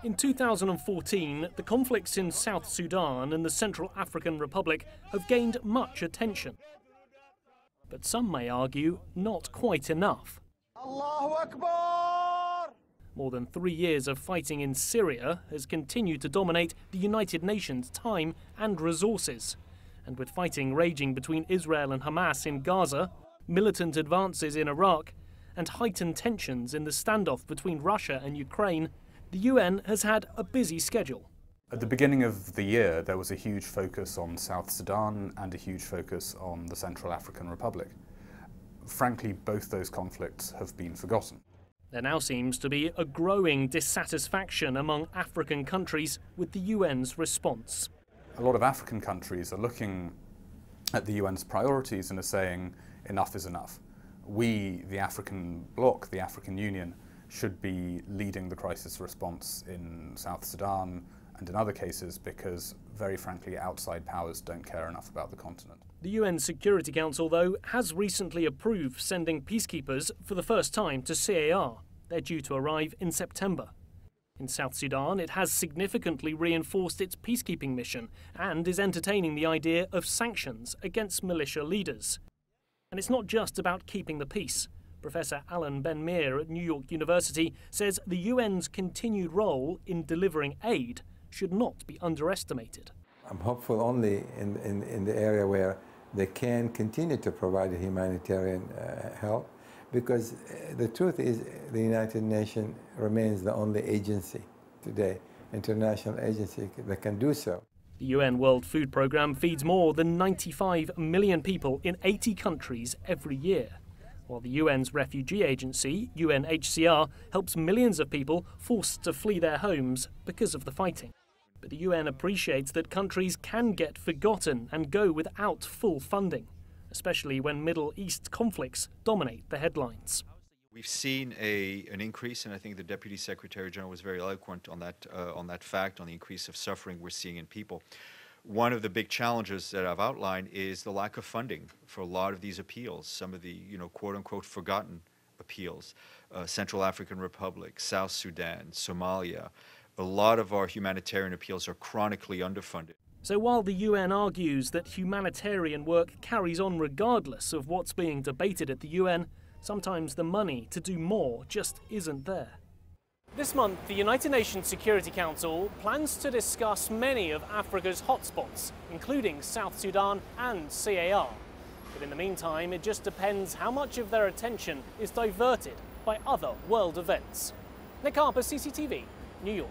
In 2014, the conflicts in South Sudan and the Central African Republic have gained much attention. But some may argue not quite enough. Allahu Akbar! More than 3 years of fighting in Syria has continued to dominate the United Nations' time and resources. And with fighting raging between Israel and Hamas in Gaza, militant advances in Iraq, and heightened tensions in the standoff between Russia and Ukraine, the UN has had a busy schedule. At the beginning of the year, there was a huge focus on South Sudan and a huge focus on the Central African Republic. Frankly, both those conflicts have been forgotten. There now seems to be a growing dissatisfaction among African countries with the UN's response. A lot of African countries are looking at the UN's priorities and are saying enough is enough. We, the African bloc, the African Union, should be leading the crisis response in South Sudan and in other cases because, very frankly, outside powers don't care enough about the continent. The UN Security Council, though, has recently approved sending peacekeepers for the first time to CAR. They're due to arrive in September. In South Sudan, it has significantly reinforced its peacekeeping mission and is entertaining the idea of sanctions against militia leaders. And it's not just about keeping the peace. Professor Alan Ben-Meir at New York University says the UN's continued role in delivering aid should not be underestimated. I'm hopeful only in the area where they can continue to provide humanitarian help, because the truth is the United Nations remains the only agency today, international agency, that can do so. The UN World Food Programme feeds more than 95 million people in 80 countries every year, while the UN's refugee agency, UNHCR, helps millions of people forced to flee their homes because of the fighting. But the UN appreciates that countries can get forgotten and go without full funding, especially when Middle East conflicts dominate the headlines. We've seen an increase, and I think the Deputy Secretary General was very eloquent on that fact, on the increase of suffering we're seeing in people. One of the big challenges that I've outlined is the lack of funding for a lot of these appeals, some of the, quote-unquote forgotten appeals. Central African Republic, South Sudan, Somalia. A lot of our humanitarian appeals are chronically underfunded. So while the UN argues that humanitarian work carries on regardless of what's being debated at the UN, sometimes the money to do more just isn't there. This month, the United Nations Security Council plans to discuss many of Africa's hotspots, including South Sudan and CAR. But in the meantime, it just depends how much of their attention is diverted by other world events. Nick Harper, CCTV, New York.